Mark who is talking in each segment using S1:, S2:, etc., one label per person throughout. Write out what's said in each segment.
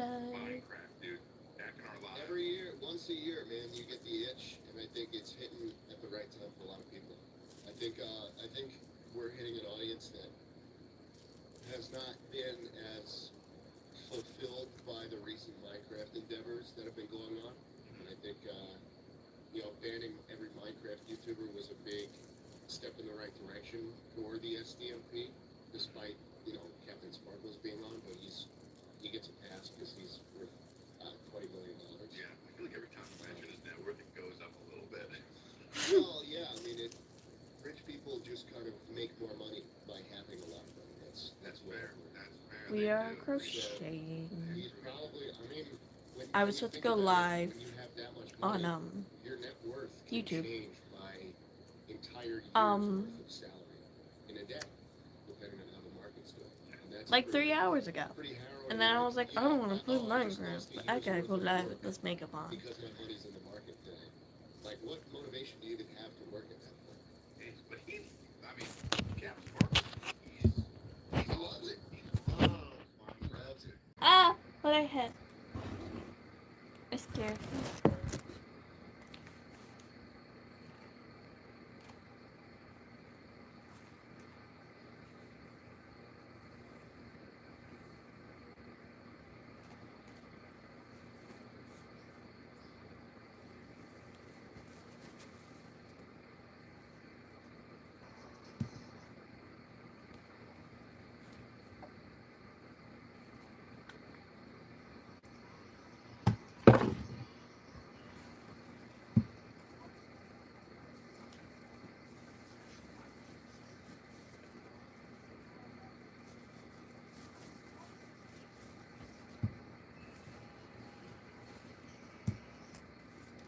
S1: live.
S2: Every year, once a year, man, you get the itch, and I think it's hitting at the right time for a lot of people. I think we're hitting an audience that has not been as fulfilled by the recent Minecraft endeavors that have been going on. And I think, banning every Minecraft YouTuber was a big step in the right direction for the SDMP, despite, Captain Sparkles being on, but he gets a pass because he's worth $20 million.
S3: Yeah, I feel like every time you mention his net worth, it goes up a little bit.
S2: Well, yeah, I mean, rich people just kind of make more money by having a lot of money. That's
S3: Fair.
S2: fair.
S3: That's fair.
S1: We
S3: They
S1: are
S3: do.
S1: crocheting.
S2: He's probably, I mean,
S1: I
S2: when
S1: was
S2: you
S1: supposed to
S2: think
S1: go
S2: about it,
S1: live
S2: when you have that much
S1: on
S2: money, your net worth can
S1: YouTube.
S2: change by entire year's
S1: Um,
S2: worth of salary in a day, depending on how the market's doing. And that's
S1: like 3 hours ago.
S2: pretty harrowing.
S1: And then I was like, I don't want to play
S2: I just
S1: Minecraft,
S2: lost a
S1: but I
S2: year's
S1: gotta
S2: worth
S1: go
S2: of
S1: live
S2: work
S1: with this makeup on.
S2: because my money's in the market today. Like, what motivation do you even have to work at that point?
S3: But Cap Sparkles, he loves it. He loves it.
S1: Ah! What I hit. I scared me.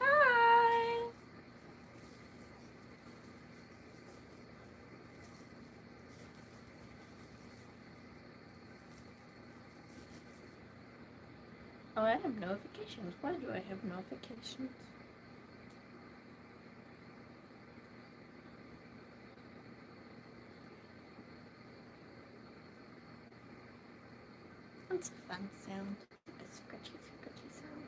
S1: Hi! Oh, I have notifications. Why do I have notifications? That's a fun sound. Like a scratchy, scratchy sound.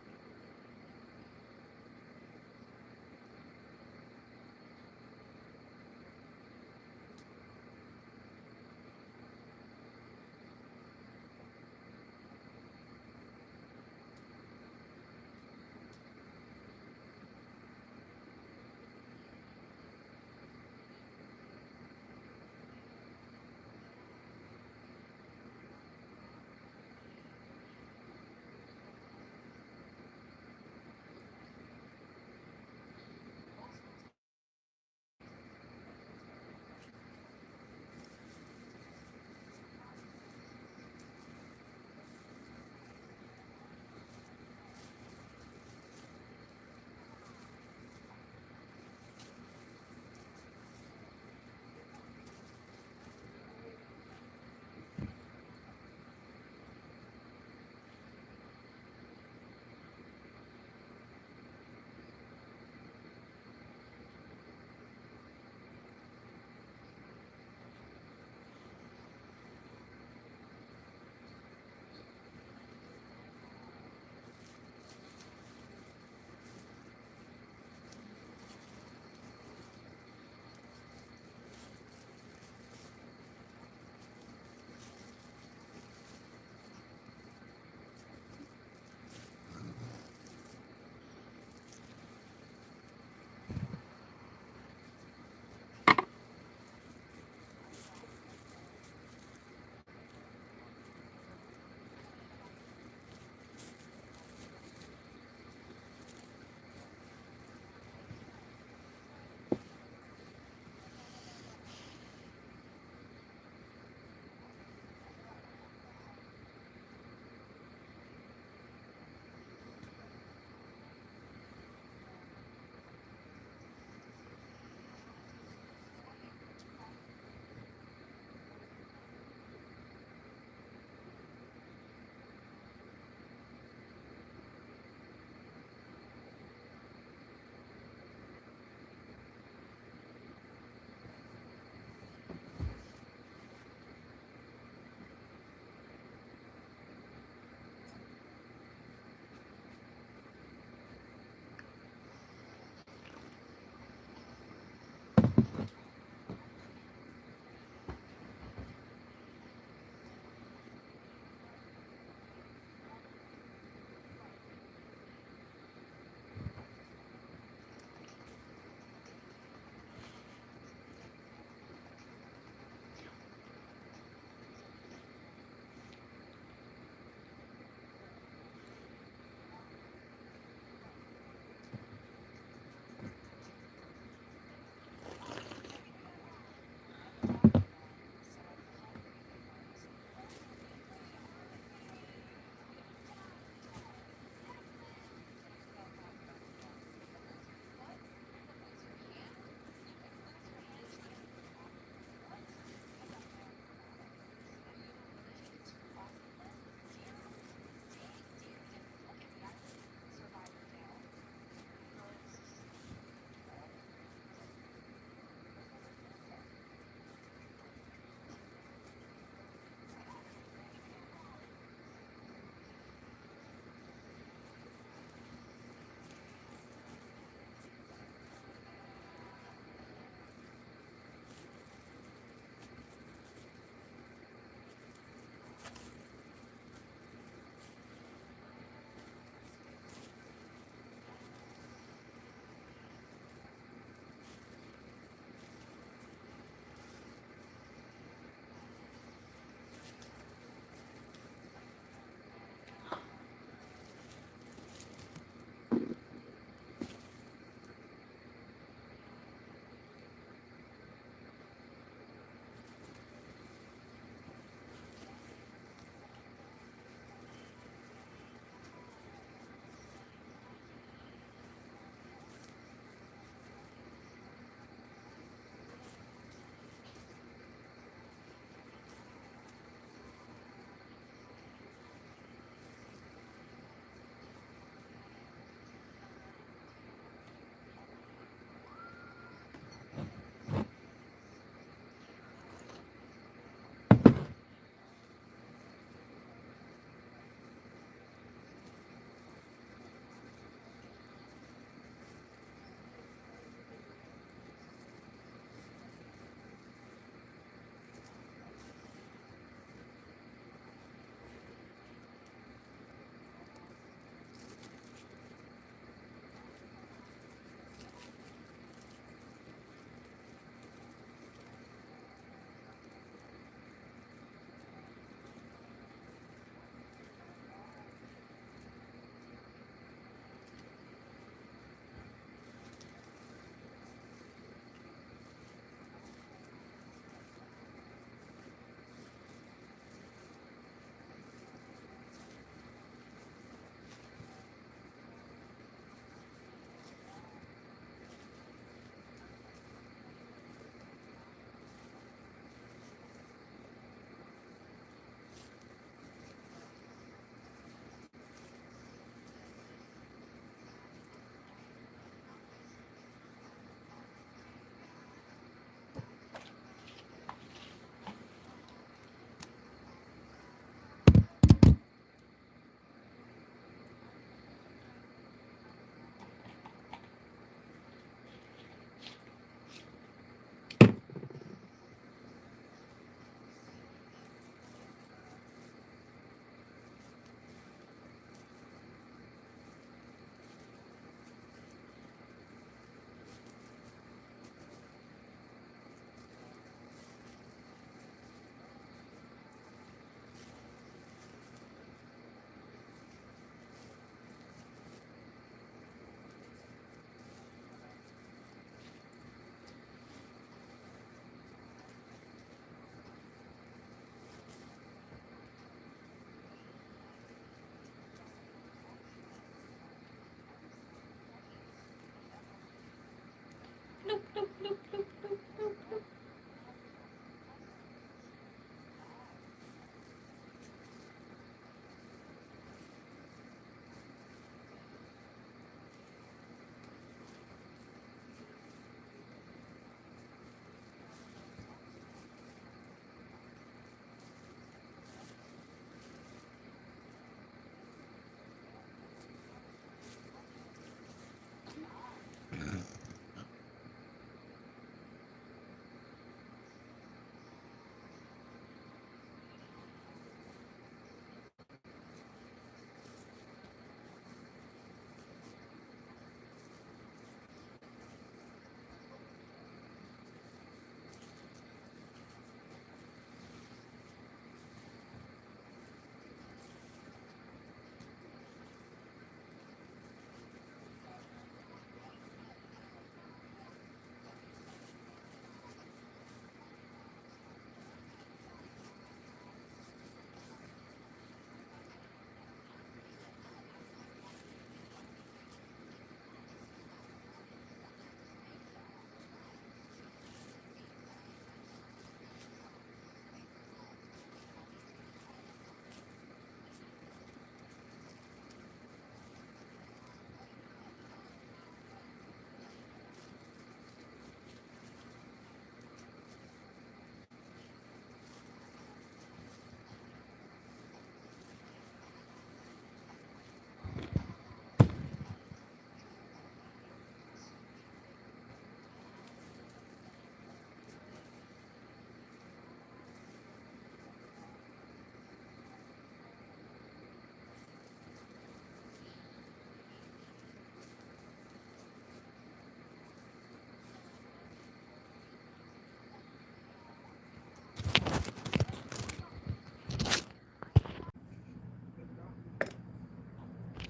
S1: bloop, bloop, bloop, bloop, bloop, bloop.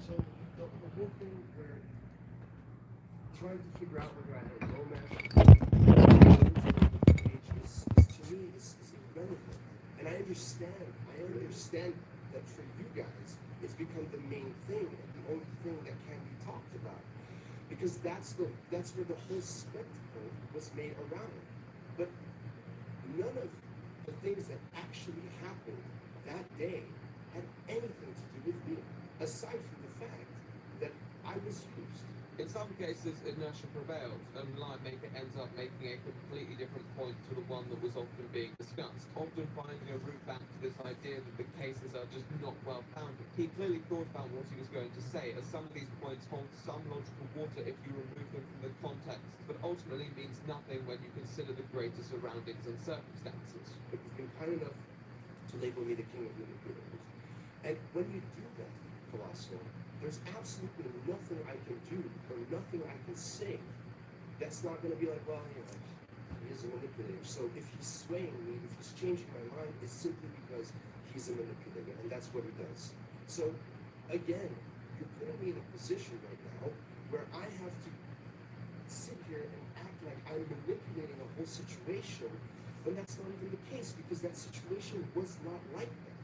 S2: So the whole thing where trying to figure out whether I had a romance page is to me is irrelevant. And I understand that for you guys, it's become the main thing and the only thing that can be talked about. Because that's where the whole spectacle was made around it. But none of the things that actually happened that day had anything to do with me, aside from the fact that I was used.
S4: In some cases, inertia prevails, and Linemaker ends up making a completely different point to the one that was often being discussed, often finding a route back to this idea that the cases are just not well founded. He clearly thought about what he was going to say, as some of these points hold some logical water if you remove them from the context, but ultimately means nothing when you consider the greater surroundings and circumstances.
S2: But you've been kind enough to label me the king of manipulators. And when you do that, Colossal, there's absolutely nothing I can do or nothing I can say that's not going to be like, well, you know, he is a manipulator. So if he's swaying me, if he's changing my mind, it's simply because he's a manipulator, and that's what he does. So again, you're putting me in a position right now where I have to sit here and act like I'm manipulating a whole situation when that's not even the case, because that situation was not like that.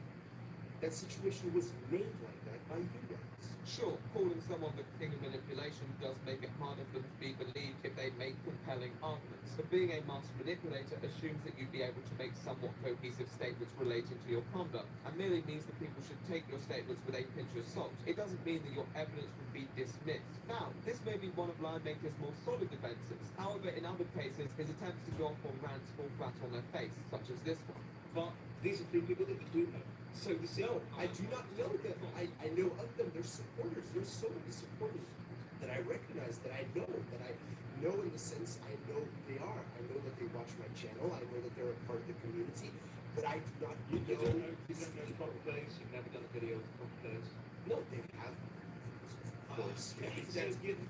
S2: That situation was made like that by you guys.
S4: Sure, calling someone the king of manipulation does make it harder for them to be believed if they make compelling arguments. But being a master manipulator assumes that you'd be able to make somewhat cohesive statements relating to your conduct, and merely means that people should take your statements with a pinch of salt. It doesn't mean that your evidence would be dismissed. Now, this may be one of Linemaker's more solid defenses. However, in other cases, his attempts to go off on rants fall flat on their face, such as this one.
S5: But these are three people that you do know. So you see,
S2: No, I do not know them. I know of them. They're supporters. There's so many supporters that I recognize, that I know in the sense I know who they are. I know that they watch my channel. I know that they're a part of the community. But I do not
S5: you
S2: know
S5: don't know
S2: these
S5: proper
S2: people.
S5: players. You've never done a video with proper players.
S2: No, they have. Of course.
S5: That's good.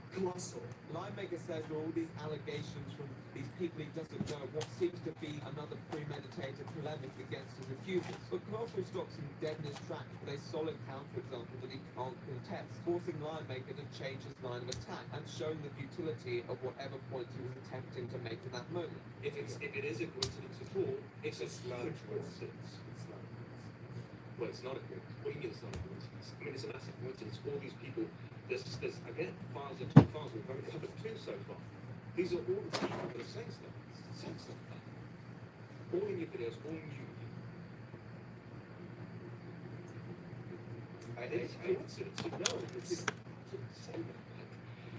S2: Colossal.
S4: Linemaker says there are all these allegations from these people he doesn't know, what seems to be another premeditated polemic against his accusers. But Colossal stops him dead in his tracks with a solid counterexample that he can't contest, forcing Linemaker to change his line of attack and showing the futility of whatever point he was attempting to make in that moment.
S5: If it is a coincidence at all, it's a
S2: not a
S5: huge coincidence.
S2: It's not.
S5: Well, it's not a coincidence. What do you mean it's not a coincidence? I mean, it's a massive coincidence. All these people There's again, files are two files. We've only covered two so far. These are all the people that are saying stuff. All in your videos, all in YouTube. It's a coincidence. No, it's say that.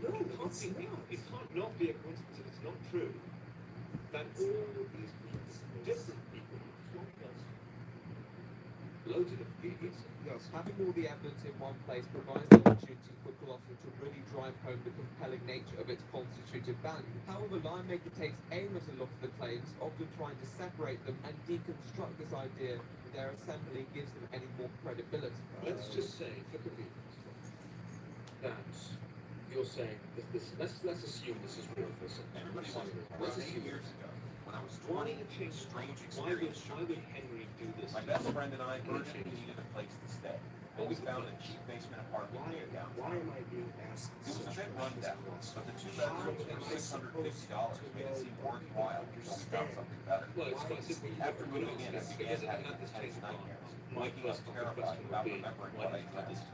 S5: No, it can't not be a coincidence if it's not true. That all of these people, different people, loads of different people.
S4: Yes, having all the evidence in one place provides the opportunity for Colossal to really drive home the compelling nature of its constitutive value. However, Linemaker takes aim at a lot of the claims, often trying to separate them and deconstruct this idea that their assembly gives them any more credibility.
S5: Let's just say, for convenience, that you're saying this. Let's assume this is real for a second.
S3: Everybody wants to.
S5: Let's
S3: Around 8
S5: assume
S3: years ago, when I was
S5: Why
S3: 20,
S5: change
S3: strange
S5: Why
S3: experience.
S5: would Henry do this?
S3: My best friend and I
S5: Why
S3: urgently
S5: change?
S3: needed a place to stay. And we found a cheap basement apartment near downtown.
S6: am I being asked?
S3: It was a bit run down, but the 2 bedrooms for $650 made it seem worthwhile until we found something better.
S5: Well, it's quite simple.
S3: After moving in, I began having intense nightmares, waking up terrified about remembering what I did this to.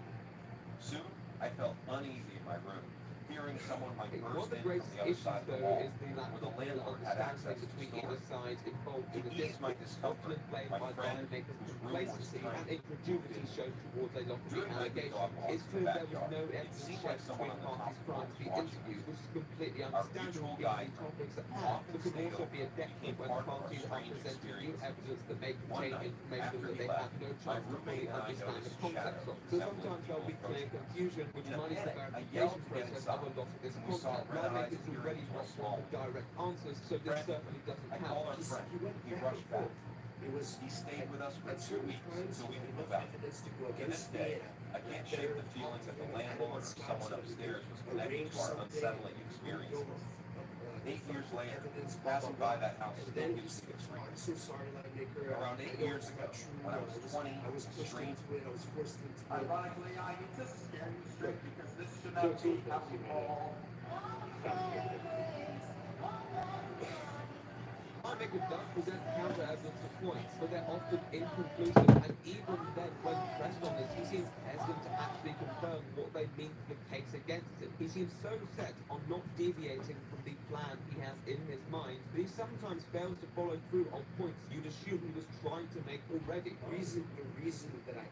S3: Soon, I felt uneasy in my room, fearing someone might
S4: One of
S3: burst
S4: the
S3: in from
S4: greatest
S3: the other
S4: issues,
S3: side of the
S4: though,
S3: wall,
S4: is the lack
S3: where
S4: of
S3: the landlord had access
S4: understanding
S3: to
S4: between
S3: the
S4: either
S3: storage.
S4: side involved
S3: To
S4: in the
S3: ease my
S4: dispute,
S3: discomfort,
S4: often inflamed
S3: my
S4: by
S3: friend,
S4: Linemaker's
S3: whose room was
S4: complacency
S3: tiny,
S4: and incredulity shown towards a lot of the
S3: During my
S4: allegations.
S3: dog walks
S4: It's
S3: in the
S4: clear there was
S3: backyard,
S4: no
S3: it
S4: evidence
S3: seemed
S4: shared
S3: like someone
S4: between
S3: on the
S4: parties
S3: top
S4: prior
S3: floor
S4: to the
S3: was watching
S4: interview,
S3: us.
S4: which is completely
S3: Our
S4: understandable
S3: mutual
S4: given
S3: guide
S4: the topics at
S3: who
S4: hand,
S3: often
S4: but could
S3: stayed
S4: also be a
S3: over
S4: detriment
S3: became
S4: when
S3: part of our
S4: parties are
S3: strange
S4: presenting new
S3: experiences.
S4: evidence that may
S3: One
S4: contain
S3: night,
S4: information
S3: after
S4: that
S3: he
S4: they
S3: left,
S4: have no
S3: my
S4: chance to fully
S3: roommate and I
S4: understand the
S3: noticed
S4: context of.
S3: shadows
S4: So
S3: resembling
S4: sometimes there'll be
S3: people
S4: clear
S3: approaching us.
S4: confusion, which
S3: In a
S4: muddies the
S3: panic, I
S4: verification
S3: yelled to get
S4: process of a
S3: inside.
S4: lot of this
S3: We saw
S4: content.
S3: red-eyed
S4: Linemaker's
S3: peering
S4: already
S3: into a
S4: not
S3: small
S4: one direct answers, so this
S3: Friend,
S4: certainly doesn't
S3: I
S4: help.
S3: called our friend. He rushed back.
S6: It was
S3: He stayed with us for
S6: at
S3: 2
S6: certain
S3: weeks
S6: times
S3: until we could
S6: enough
S3: move out.
S6: evidence to go
S3: To this
S6: against
S3: day,
S6: me.
S3: I can't shake the feeling that the landlord or someone upstairs was connected to our unsettling experiences. 8 years later, passing by that house
S6: And
S3: still
S6: then
S3: gives me the
S6: I'm
S3: creeps.
S6: so sorry, Linemaker.
S3: Around 8 years ago, when I was 20,
S6: I was pushed
S3: strange.
S6: into it. I was forced into it.
S7: Ironically, I need to scare you straight because this should not be how we all.
S4: Linemaker does present counter-evidence to points, but they're often inconclusive, and even then, when pressed on this, he seems hesitant to actually confirm what they mean for the case against him. He seems so set on not deviating from the plan he has in his mind that he sometimes fails to follow through on points you'd assume he was trying to make already.
S6: The reason that I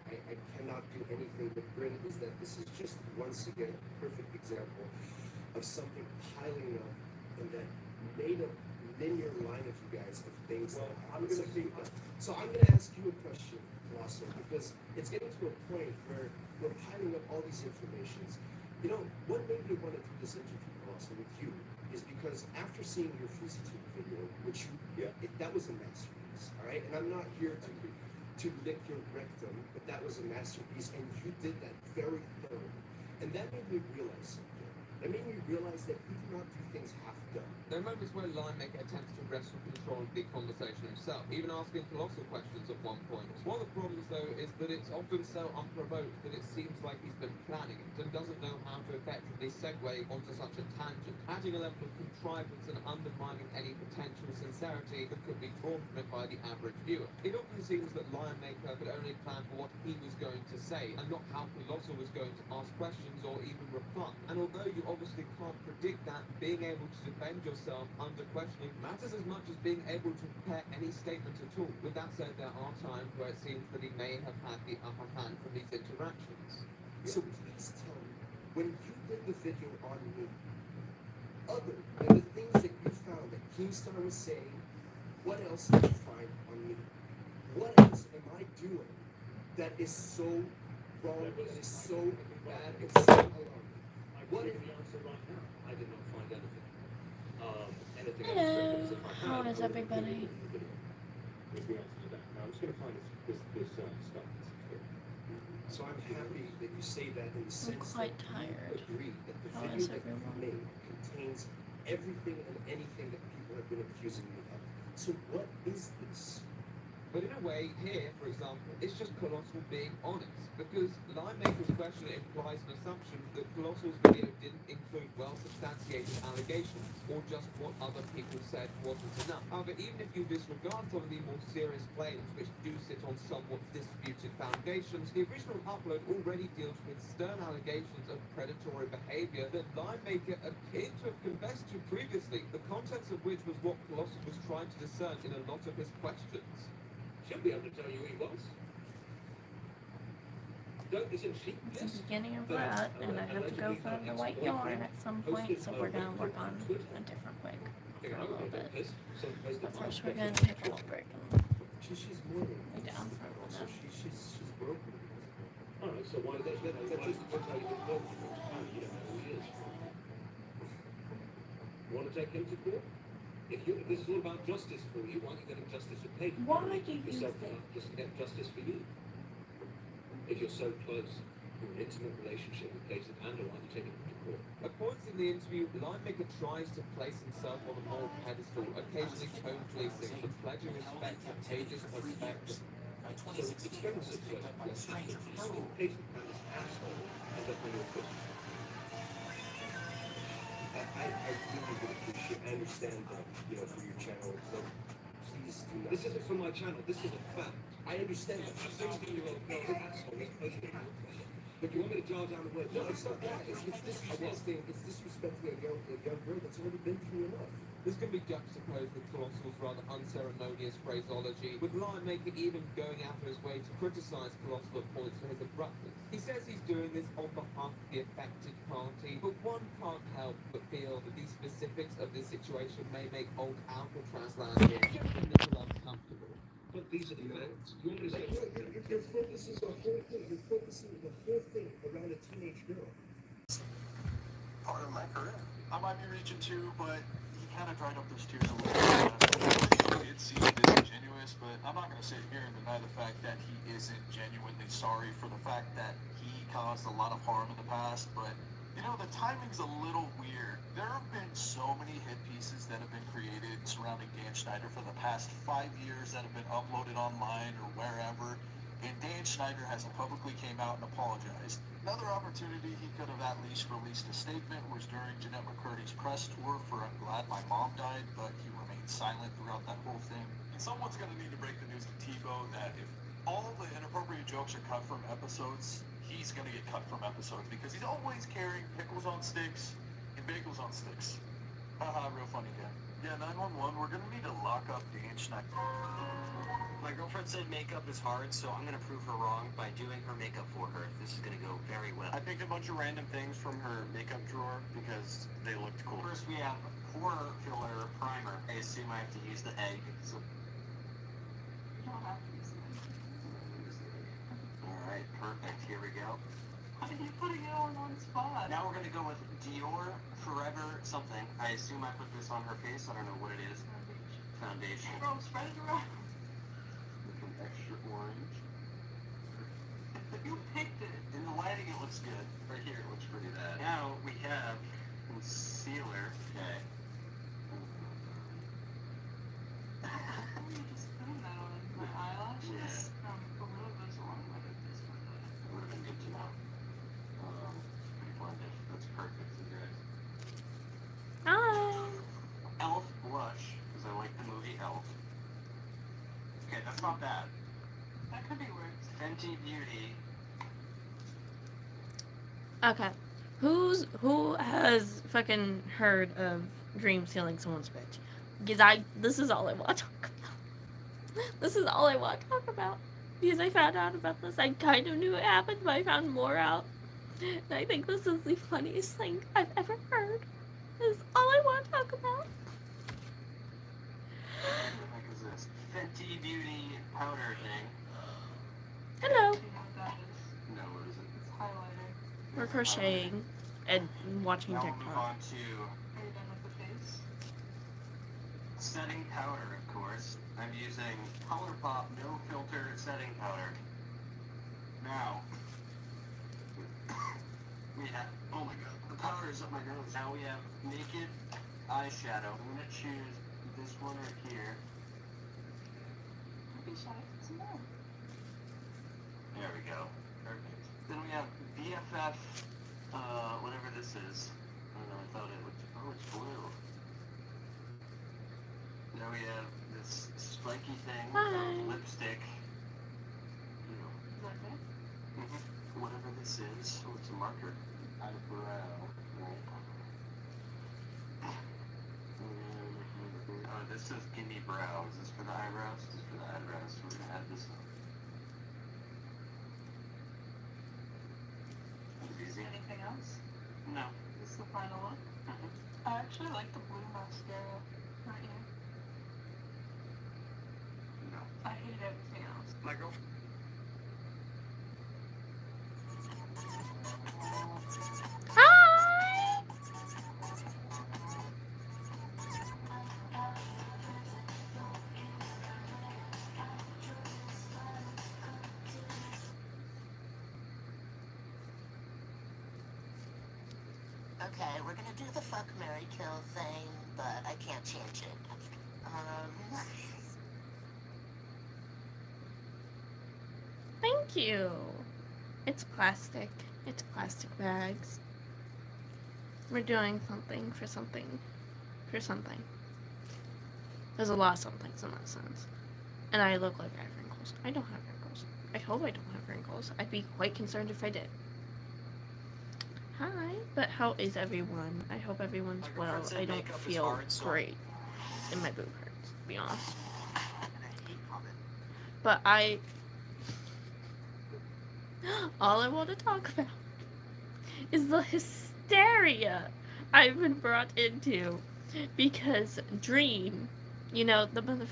S6: cannot do anything but grin is that this is just once again a perfect example of something piling up and that made a linear line of you guys of things that I'm gonna think of. So I'm gonna ask you a question, Colossal, because it's getting to a point where we're piling up all these informations. You know, what made me want to do this interview, Colossal, with you is because after seeing your Fusitude video, which that was a masterpiece, all right? And I'm not here to lick your rectum, but that was a masterpiece, and you did that very thoroughly. And that made me realize something. That made me realize that you do not do things half done.
S4: There are moments where Linemaker attempts to wrest control of the conversation himself, even asking colossal questions at one point. One of the problems, though, is that it's often so unprovoked that it seems like he's been planning it and doesn't know how to effectively segue onto such a tangent, adding a level of contrivance and undermining any potential sincerity that could be drawn from it by the average viewer. It often seems that Linemaker could only plan for what he was going to say and not how Colossal was going to ask questions or even reply. And although you obviously can't predict that, being able to defend yourself under questioning matters as much as being able to prepare any statement at all. With that said, there are times where it seems that he may have had the upper hand from these interactions.
S6: So please tell me, when you did the video on me, other than the things that you found that Keemstar was saying, what else did you find on me? What else am I doing that is so wrong, that is so bad, and so alarming?
S5: I
S6: What
S5: give
S6: is
S5: the answer right now. I did not find anything. Anything
S1: Hello.
S5: else? If I
S1: How
S5: had,
S1: is
S5: I would
S1: everybody?
S5: put it in the video. Is the answer to that. Now I'm just going to find this stuff.
S6: So I'm happy that you say that in the
S1: I'm
S6: sense
S1: quite
S6: that
S1: tired.
S6: you agree that the
S1: How
S6: video
S1: is
S6: that you
S1: everyone?
S6: made contains everything and anything that people have been accusing me of. So what is this?
S4: But in a way, here, for example, it's just Colossal being honest, because Linemaker's question implies an assumption that Colossal's video didn't include well-substantiated allegations, or just what other people said wasn't enough. However, even if you disregard some of the more serious claims which do sit on somewhat disputed foundations, the original upload already deals with stern allegations of predatory behavior that Linemaker appeared to have confessed to previously, the contents of which was what Colossal was trying to discern in a lot of his questions.
S5: Should be able to tell you who he was. Don't listen, she
S1: It's the
S5: yes.
S1: beginning of that, and I have to go find the white yarn at some point, so we're gonna work on a different wig for a little bit. But first, we're gonna take a little break and
S6: She's more than
S1: lay down for a
S6: also
S1: minute.
S6: she's broken.
S5: Alright, so why that's how you can know you don't know who he is. Want to take him to court? If this is all about justice for you, why aren't you getting justice for Peyton?
S1: Why do you
S5: yourself
S1: think?
S5: just to get justice for you? If you're so close, you're in an intimate relationship with Peyton Panda, why aren't you taking him to court?
S4: At points in the interview, Linemaker tries to place himself on a moral pedestal, occasionally tone policing, but pledging respect to Page's perspective.
S5: So explain the situation. How did Peyton Panda's asshole end up on your foot?
S6: I really would appreciate, I understand that, you know, for your channel, so please do not.
S5: This isn't for my channel, this is a fact.
S6: I understand that.
S5: A 16-year-old girl's asshole was posted on your foot. But you want me to jar down the word?
S6: No, it's not that. It's disrespecting a young girl that's already been through enough.
S4: This can be juxtaposed with Colossal's rather unceremonious phraseology, with Linemaker even going out of his way to criticize Colossal at points for his abruptness. He says he's doing this on behalf of the affected party, but one can't help but feel that the specifics of this situation may make old Alcatraz land just a little uncomfortable.
S5: But these are the facts. You want me to say?
S6: You're focusing the whole thing. You're focusing the whole thing around a teenage girl.
S7: Part of my career. I might be reaching too, but he kind of dried up those tears a little bit. It seemed disingenuous, but I'm not going to sit here and deny the fact that he isn't genuinely sorry for the fact that he caused a lot of harm in the past, but you know, the timing's a little weird. There have been so many hit pieces that have been created surrounding Dan Schneider for the past 5 years that have been uploaded online or wherever, and Dan Schneider hasn't publicly came out and apologized. Another opportunity he could have at least released a statement was during Jeanette McCurdy's press tour for I'm Glad My Mom Died, but he remained silent throughout that whole thing. And someone's going to need to break the news to Tebow that if all the inappropriate jokes are cut from episodes, he's going to get cut from episodes because he's always carrying pickles on sticks and bagels on sticks. Haha, real funny guy. Yeah, 911, we're going to need to lock up Dan Schneider.
S8: My girlfriend said makeup is hard, so I'm going to prove her wrong by doing her makeup for her. This is going to go very well.
S7: I picked a bunch of random things from her makeup drawer because they looked cool.
S8: First, we have pore filler primer. I assume I have to use the egg. So... Alright, perfect. Here we go.
S1: Why are you putting it all in one spot?
S8: Now we're going to go with Dior Forever something. I assume I put this on her face. I don't know what it is. Foundation.
S1: Bro, spread it around.
S8: With an extra orange.
S1: You picked it.
S8: In the lighting, it looks good. Right here, it looks pretty bad. Now we have concealer. Okay.
S1: How are you just putting that on my eyelashes? A little bit along with this one.
S8: It would have been good to know. Pretty blended. That's perfect, you guys.
S1: Hi.
S8: Elf blush, because I like the movie Elf. Okay, that's not bad.
S1: That could be worse.
S8: Fenty Beauty.
S1: Okay. Who has fucking heard of Dream stealing someone's bitch? Because this is all I want to talk about. This is all I want to talk about. Because I found out about this. I kind of knew it happened, but I found more out. And I think this is the funniest thing I've ever heard. This is all I want to talk about.
S8: What the heck is this? Fenty Beauty powder thing.
S1: Hello.
S8: No, it isn't.
S1: It's highlighter. We're crocheting and watching
S8: Now we'll move
S1: TikTok.
S8: on to
S1: Are you done with the face?
S8: setting powder, of course. I'm using ColourPop No Filter Setting Powder. Now, we have, oh my god, the powder's up my nose. Now we have Naked Eyeshadow. I'm gonna choose this one right here.
S1: Are
S8: There we go. Perfect. Then we have BFF, whatever this is. I don't know, I thought it would, oh, it's blue. Now we have this spiky thing,
S1: Hi.
S8: lipstick. You know, whatever this is. Oh, it's a marker. Eyebrow. Oh, this says gimme brow. Is this for the eyebrows? This is for the eyebrows. So we're gonna add this on. Easy.
S9: Anything else?
S8: No.
S9: This is the final look. I actually like the blue mascara. Not you.
S8: No.
S9: I hate everything else.
S8: My girlfriend.
S1: Hi.
S10: Okay, we're gonna do the fuck, marry, kill thing, but I can't change it.
S1: Thank you. It's plastic. It's plastic bags. We're doing something for something. For something. There's a lot of somethings in that sense. And I look like I have wrinkles. I don't have wrinkles. I hope I don't have wrinkles. I'd be quite concerned if I did. Hi, but how is everyone? I hope everyone's
S8: My
S1: well.
S8: girlfriend said
S1: I don't
S8: makeup is
S1: feel
S8: hard, so-
S1: great. And my boob hurts, to be honest.
S8: And I hate vomit.
S1: But all I want to talk about is the hysteria I've been brought into because Dream, you know, the motherfucker.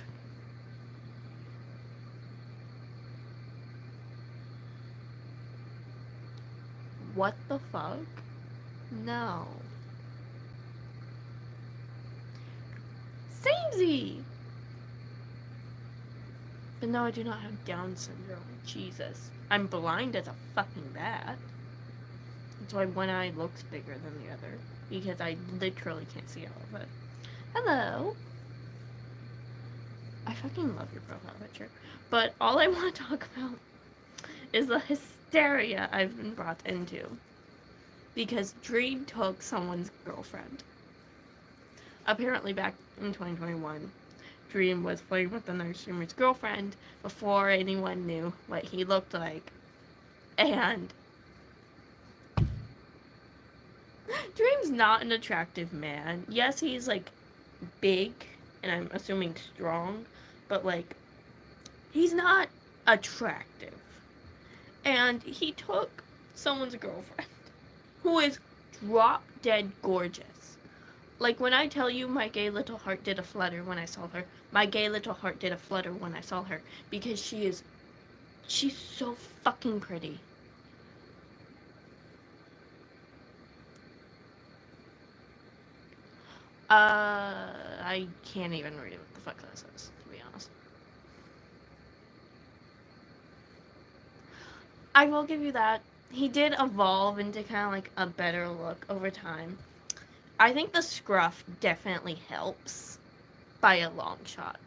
S1: What the fuck? No. Samesy! But no, I do not have Down syndrome. Jesus. I'm blind as a fucking bat. That's why one eye looks bigger than the other. Because I literally can't see all of it. Hello! I fucking love your profile picture. But all I want to talk about is the hysteria I've been brought into. Because Dream took someone's girlfriend. Apparently back in 2021, Dream was playing with another streamer's girlfriend before anyone knew what he looked like. And Dream's not an attractive man. Yes, he's like big and I'm assuming strong, but like he's not attractive. And he took someone's girlfriend who is drop dead gorgeous. Like, when I tell you my gay little heart did a flutter when I saw her, my gay little heart did a flutter when I saw her. Because she's so fucking pretty. I can't even read what the fuck that says, to be honest. I will give you that. He did evolve into kind of like a better look over time. I think the scruff definitely helps by a long shot.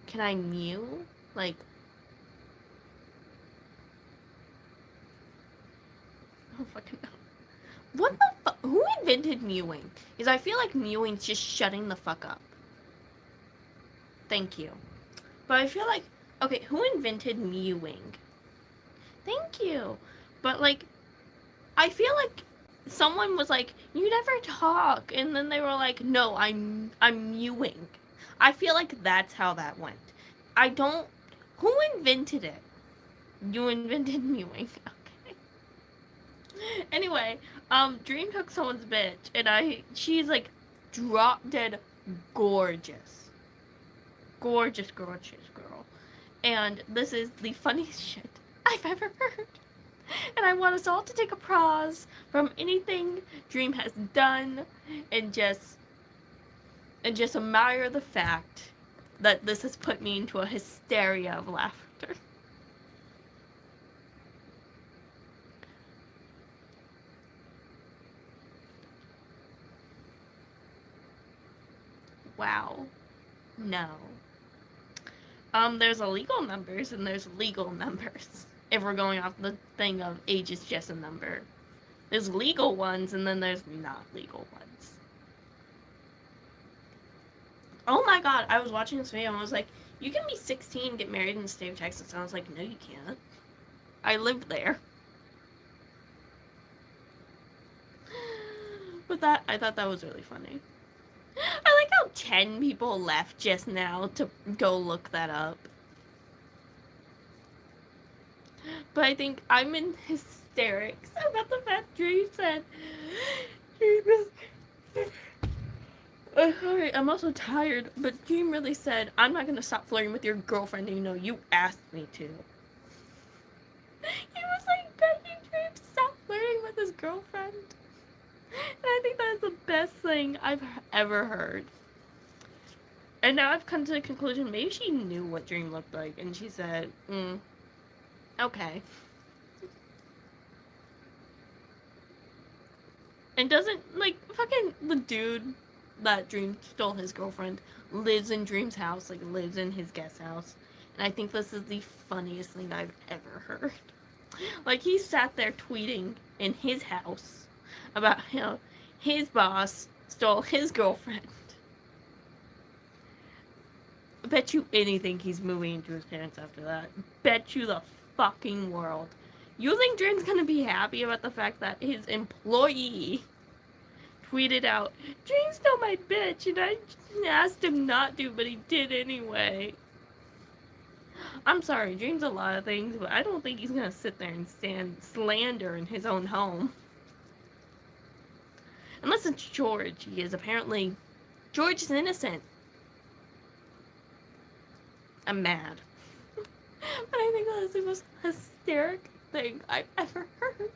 S1: Can I mew? Like, I don't fucking know. What the fuck? Who invented mewing? Because I feel like mewing's just shutting the fuck up. Thank you. But I feel like, okay, who invented mewing? Thank you. But like, I feel like someone was like, you never talk. And then they were like, no, I'm mewing. I feel like that's how that went. Who invented it? You invented mewing. Okay. Anyway, Dream took someone's bitch. And she's like drop dead gorgeous. Gorgeous girl. And this is the funniest shit I've ever heard. And I want us all to take a pause from anything Dream has done and just admire the fact that this has put me into a hysteria of laughter. Wow. No. There's illegal numbers and there's legal numbers. If we're going off the thing of age is just a number. There's legal ones and then there's not legal ones. Oh my god, I was watching this video and I was like, you can be 16, get married in the state of Texas. And I was like, no you can't. I lived there. But I thought that was really funny. I like how 10 people left just now to go look that up. But I think I'm in hysterics about the fact Dream said, alright, I'm also tired, but Dream really said, I'm not gonna stop flirting with your girlfriend even though you asked me to. He was like begging Dream to stop flirting with his girlfriend. And I think that is the best thing I've ever heard. And now I've come to the conclusion, maybe she knew what Dream looked like, and she said, okay. And doesn't, like, fucking the dude that Dream stole his girlfriend lives in Dream's house, like, lives in his guest house. And I think this is the funniest thing I've ever heard. Like, he sat there tweeting in his house about how his boss stole his girlfriend. I bet you anything he's moving into his parents after that. Bet you the fucking world. You think Dream's gonna be happy about the fact that his employee tweeted out, Dream stole my bitch and I asked him not to, but he did anyway. I'm sorry, Dream's a lot of things, but I don't think he's gonna sit there and stand slander in his own home. Unless it's George. He is apparently... George is innocent. I'm mad. But I think that is the most hysteric thing I've ever heard.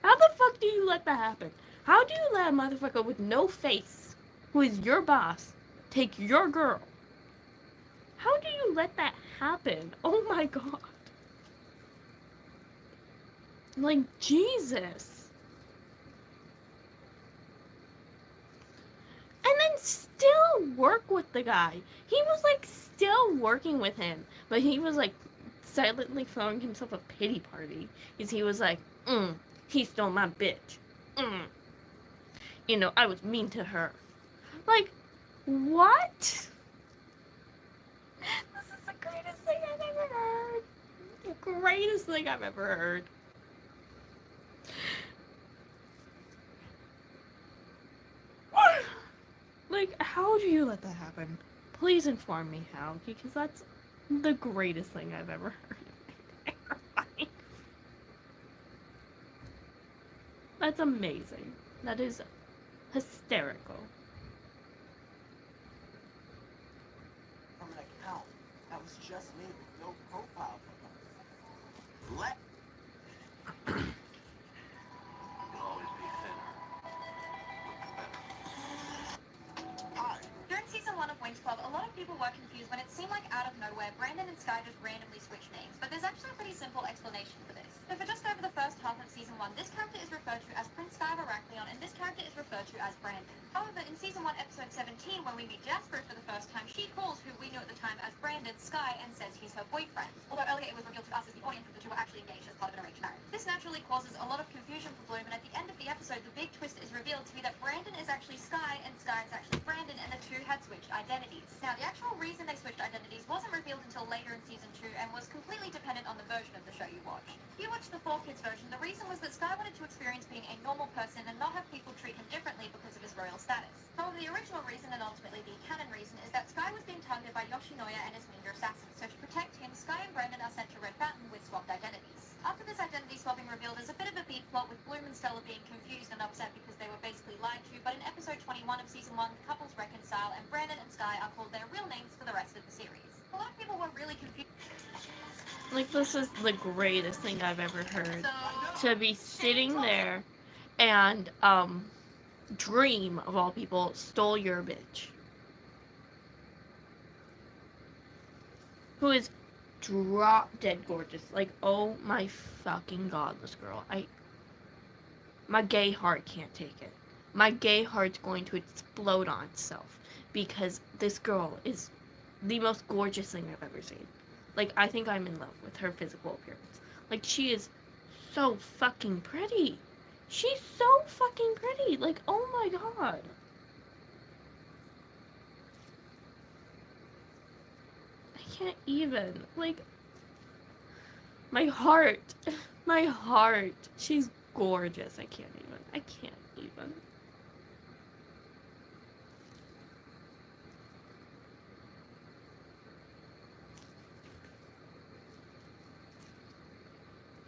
S1: How the fuck do you let that happen? How do you let a motherfucker with no face, who is your boss, take your girl? How do you let that happen? Oh my god. Like, Jesus. And then still work with the guy. He was like still working with him, but he was like silently throwing himself a pity party because he was like, he stole my bitch. You know, I was mean to her. Like, what? This is the greatest thing I've ever heard. The greatest thing I've ever heard. Like, how do you let that happen? Please inform me how, because that's the greatest thing I've ever heard in my life. That's amazing. That is hysterical.
S6: From an account that was just me with no profile photo. Let
S8: You'll always be thinner.
S6: Hi.
S11: During season 1 of Winx Club, a lot of people were confused when it seemed like out of nowhere, Brandon and Sky just randomly switched names, but there's actually a pretty simple explanation for this. So for just over the first half of season 1, this character is referred to as Prince Sky of Heraklion, and this character is referred to as Brandon. However, in season 1, episode 17, when we meet Jasper for the first time, she calls who we knew at the time as Brandon Sky and says he's her boyfriend. Although earlier it was revealed to us as the audience that the two were actually engaged as part of an arranged marriage. This naturally causes a lot of confusion for Bloom, and at the end of the episode, the big twist is revealed to be that Brandon is actually Sky and Sky is actually Brandon, and the two had switched identities. Now, the actual reason they switched identities wasn't revealed until later in season 2 and was completely dependent on the version of the show you watched. If you watched the 4Kids version, the reason was that Sky wanted to experience being a normal person and not have people treat him differently because of his royal status. However, the original reason, and ultimately the canon reason, is that Sky was being targeted by Yoshinoya and his ninja assassins, so to protect him, Sky and Brandon are sent to Red Fountain with swapped identities. After this identity swapping reveal, there's a bit of a B plot with Bloom and Stella being confused and upset because they were basically lied to, but in episode 21 of season 1, the couples reconcile and Brandon and Sky are called their real names for the rest of the series. A lot of people were really confused.
S1: Like, this is the greatest thing I've ever heard. To be sitting there and, Dream, of all people, stole your bitch. Who is drop dead gorgeous. Like, oh my fucking god, this girl. My gay heart can't take it. my gay heart's going to explode on itself because this girl is the most gorgeous thing I've ever seen. Like, I think I'm in love with her physical appearance. Like, she is so fucking pretty. She's so fucking pretty. Like, oh my god. I can't even. Like, my heart. My heart. She's gorgeous. I can't even. I can't even.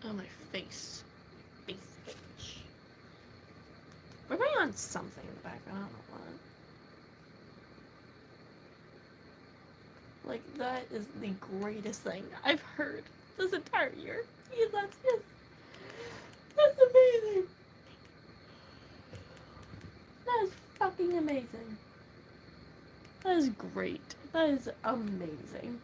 S1: Oh, my face. Face itch. We're going on something in the background. I don't know what. Like, that is the greatest thing I've heard this entire year. Yeah, that's just... That's amazing. That is fucking amazing. That is great. That is amazing.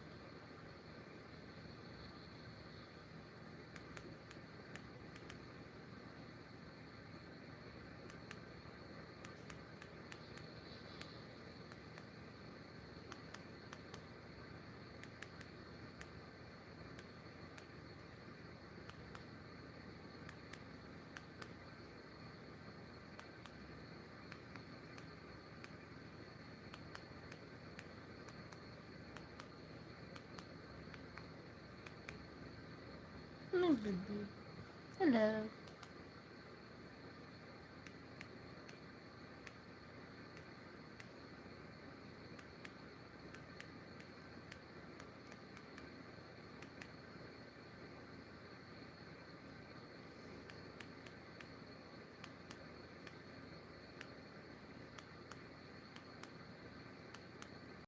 S1: Hello.